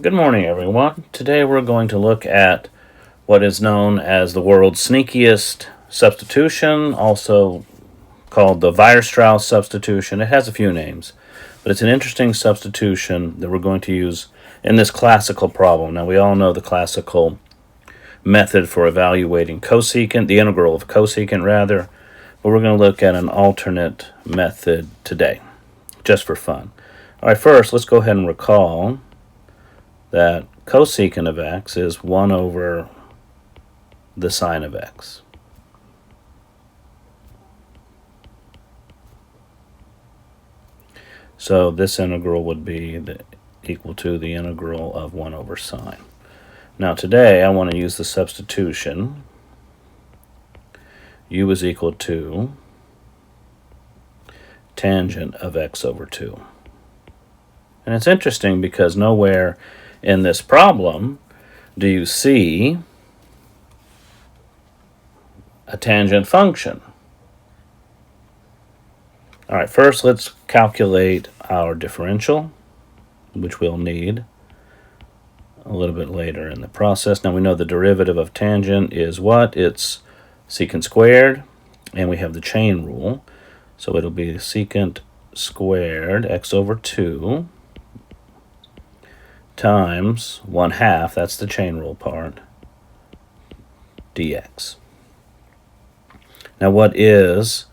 Good morning, everyone. Today we're going to look at what is known as the world's sneakiest substitution, also called the Weierstrass substitution. It has a few names, but it's an interesting substitution that we're going to use in this classical problem. Now, we all know the classical method for evaluating cosecant, the integral of cosecant, rather, but we're going to look at an alternate method today, just for fun. All right, first, let's go ahead and recall that cosecant of x is 1 over the sine of x. So this integral would be equal to the integral of 1 over sine. Now today I want to use the substitution. U is equal to tangent of x over 2. And it's interesting because nowhere in this problem do you see a tangent function. All right, first let's calculate our differential, which we'll need a little bit later in the process. Now we know the derivative of tangent is what? It's secant squared, and we have the chain rule. So it'll be secant squared x over 2 times 1/2, that's the chain rule part, dx. Now what is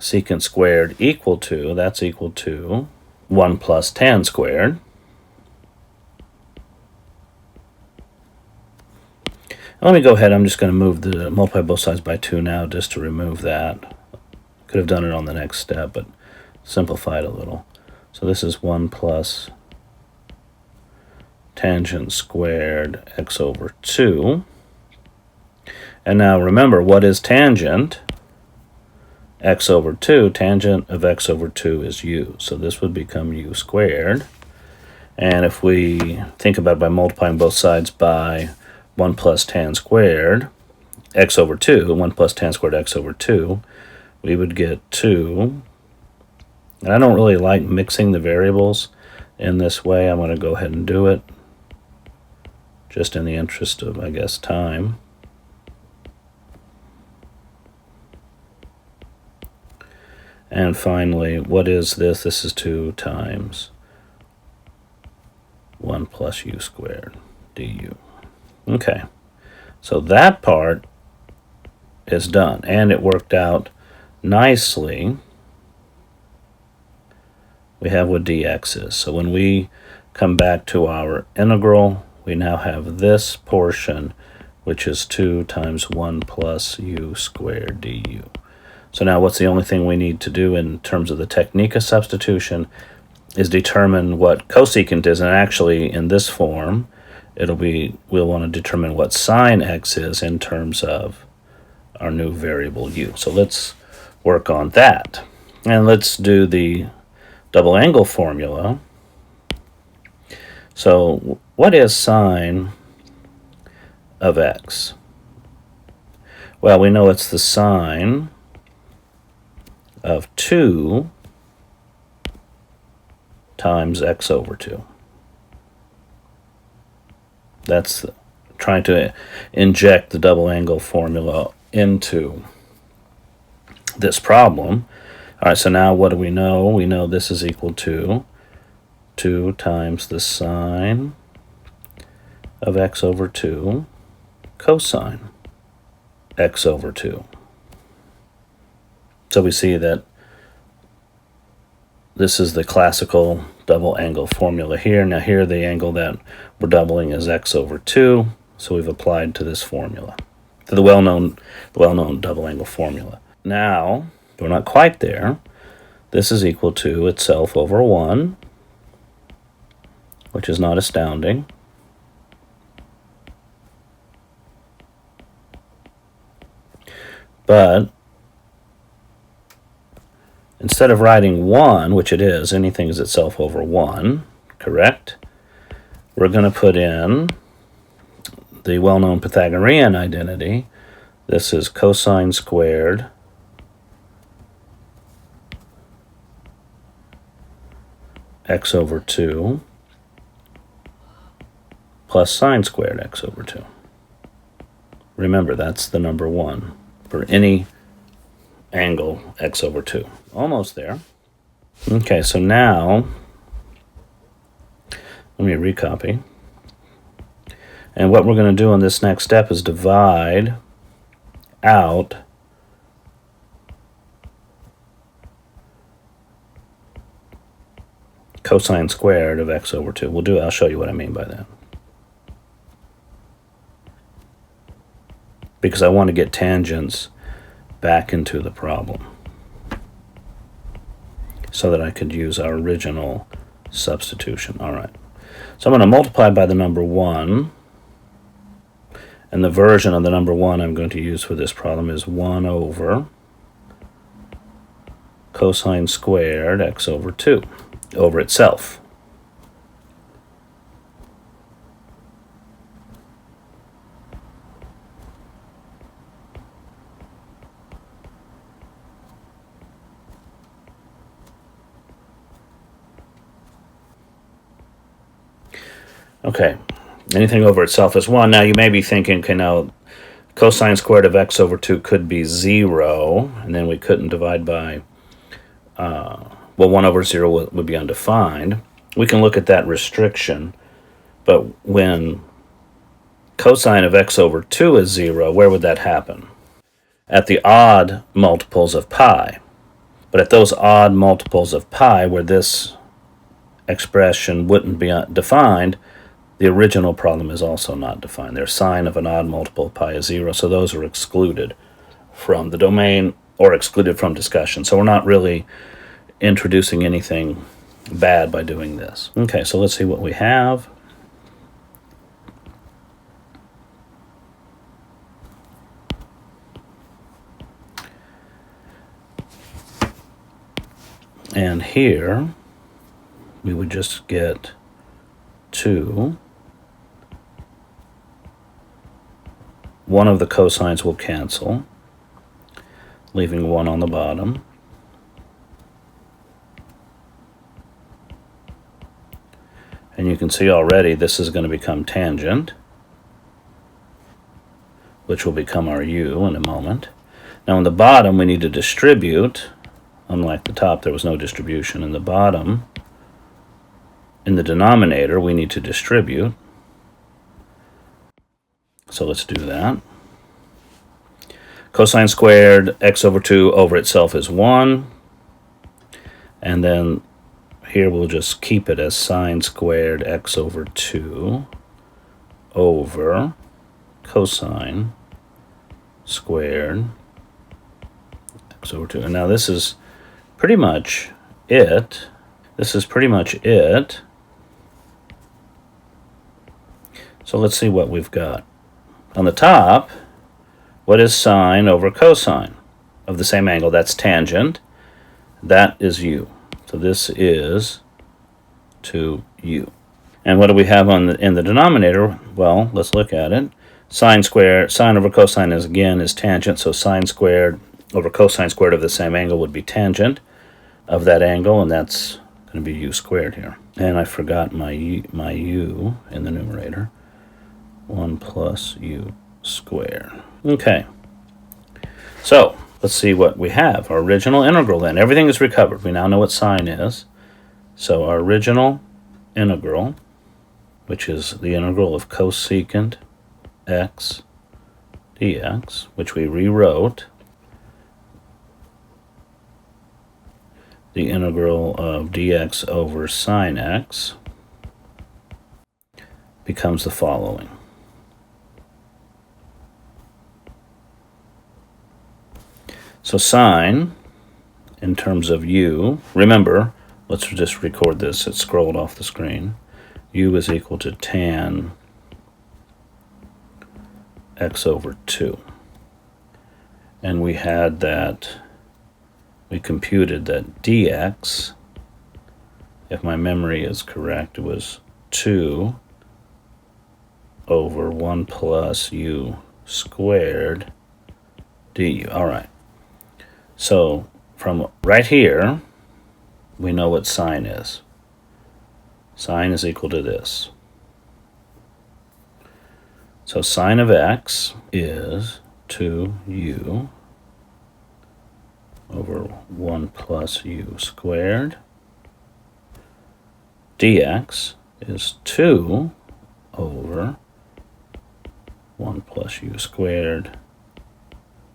secant squared equal to? That's equal to 1 plus tan squared. Let me go ahead, I'm just going to multiply both sides by 2 now just to remove that. Could have done it on the next step, but simplify it a little. So this is 1 plus tangent squared x over 2. And now remember, what is tangent? X over 2. Tangent of x over 2 is u. So this would become u squared. And if we think about it by multiplying both sides by 1 plus tan squared x over 2, 1 plus tan squared x over 2, we would get 2. And I don't really like mixing the variables in this way. I'm going to go ahead and do it just in the interest of, I guess, time. And finally, what is this? This is 2 times 1 plus u squared du. Okay, so that part is done, and it worked out nicely. We have what dx is. So when we come back to our integral, we now have this portion, which is 2 times 1 plus u squared du. So now what's the only thing we need to do in terms of the technique of substitution is determine what cosecant is, and actually in this form, we'll want to determine what sine x is in terms of our new variable u. So let's work on that. And let's do the double angle formula. So what is sine of x? Well, we know it's the sine of 2 times x over 2. That's trying to inject the double angle formula into this problem. All right, so now what do we know? We know this is equal to 2 times the sine of x over 2 cosine x over 2. So we see that this is the classical double angle formula here. Now here the angle that we're doubling is x over 2, so we've applied to this formula, to the well-known double angle formula. Now, we're not quite there. This is equal to itself over 1, which is not astounding. But instead of writing 1, which it is, anything is itself over 1, correct? We're going to put in the well-known Pythagorean identity. This is cosine squared x over 2 plus sine squared x over 2. Remember, that's the number 1 for any angle x over 2. Almost there. Okay, so now, let me recopy. And what we're going to do in this next step is divide out cosine squared of x over 2. I'll show you what I mean by that. Because I want to get tangents back into the problem so that I could use our original substitution. All right. So I'm going to multiply by the number 1. And the version of the number 1 I'm going to use for this problem is 1 over cosine squared x over 2 over itself. Okay, anything over itself is 1. Now you may be thinking, okay, now cosine squared of x over 2 could be 0, and then we couldn't divide by, well, 1 over 0 would be undefined. We can look at that restriction, but when cosine of x over 2 is 0, where would that happen? At the odd multiples of pi. But at those odd multiples of pi, where this expression wouldn't be defined, the original problem is also not defined. Their sine of an odd multiple of pi is 0, so those are excluded from the domain or excluded from discussion. So we're not really introducing anything bad by doing this. Okay, so let's see what we have. And here we would just get 2. One of the cosines will cancel, leaving 1 on the bottom. And you can see already this is going to become tangent, which will become our u in a moment. Now in the bottom we need to distribute. Unlike the top, there was no distribution. In the bottom, in the denominator, we need to distribute. So let's do that. Cosine squared x over 2 over itself is 1. And then here we'll just keep it as sine squared x over 2 over cosine squared x over 2. And now this is pretty much it. This is pretty much it. So let's see what we've got. On the top, what is sine over cosine of the same angle? That's tangent. That is u. So this is 2u. And what do we have in the denominator? Well, let's look at it. Sine over cosine is tangent, so sine squared over cosine squared of the same angle would be tangent of that angle, and that's going to be u squared here. And I forgot my u in the numerator. 1 plus u squared. Okay. So, let's see what we have. Our original integral then. Everything is recovered. We now know what sine is. So our original integral, which is the integral of cosecant x dx, which we rewrote the integral of dx over sine x, becomes the following. So sine, in terms of u, remember, let's just record this, it scrolled off the screen. U is equal to tan x over 2. And we had that, we computed that dx, if my memory is correct, was 2 over 1 plus u squared du. All right. So from right here, we know what sine is. Sine is equal to this. So sine of x is 2u over 1 plus u squared. Dx is 2 over 1 plus u squared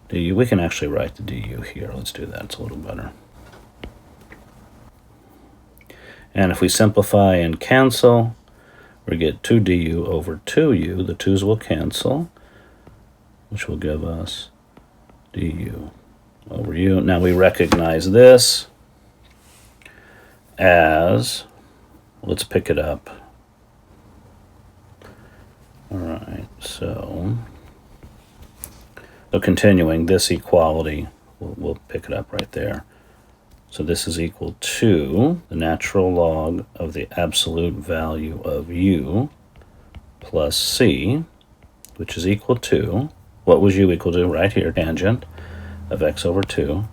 du. We can actually write the du here. Let's do that. It's a little better. And if we simplify and cancel, we get 2 du over 2u. The 2's will cancel, which will give us du over u. Now we recognize this as, let's pick it up. All right, so continuing this equality, we'll pick it up right there. So this is equal to the natural log of the absolute value of u plus c, which is equal to, what was u equal to? Right here, tangent of x over 2,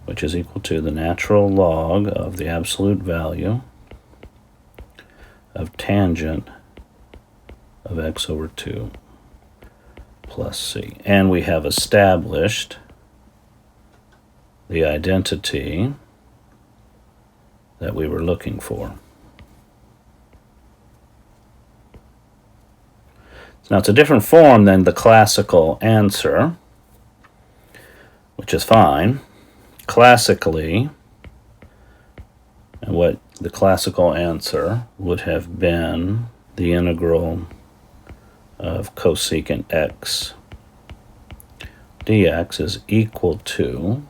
which is equal to the natural log of the absolute value of tangent of x over 2 plus c. And we have established the identity that we were looking for. Now it's a different form than the classical answer, which is fine. Classically, and what the classical answer would have been the integral of cosecant x dx is equal to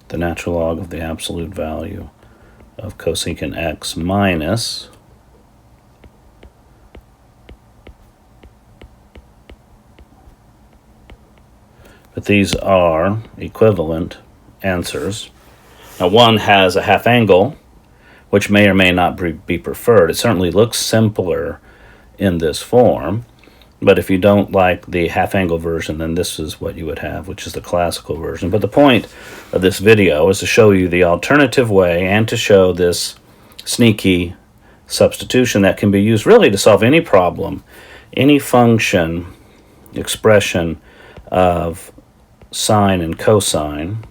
the natural log of the absolute value of cosecant x minus but these are equivalent answers. Now one has a half angle, which may or may not be preferred. It certainly looks simpler in this form, but if you don't like the half angle version, then this is what you would have, which is the classical version. But the point of this video is to show you the alternative way and to show this sneaky substitution that can be used really to solve any problem, any function expression of sine and cosine.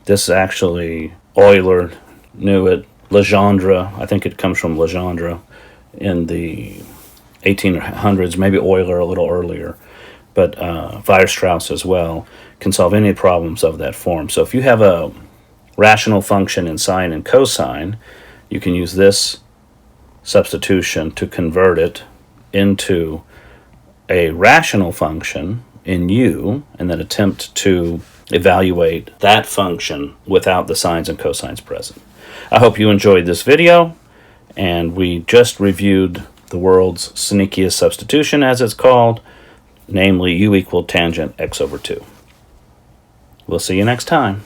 This is actually, Euler knew it. Legendre, I think it comes from Legendre in the 1800s, maybe Euler a little earlier, but Weierstrass as well, can solve any problems of that form. So if you have a rational function in sine and cosine, you can use this substitution to convert it into a rational function in u, and then attempt to evaluate that function without the sines and cosines present. I hope you enjoyed this video, and we just reviewed the world's sneakiest substitution, as it's called, namely u equal tangent x over 2. We'll see you next time.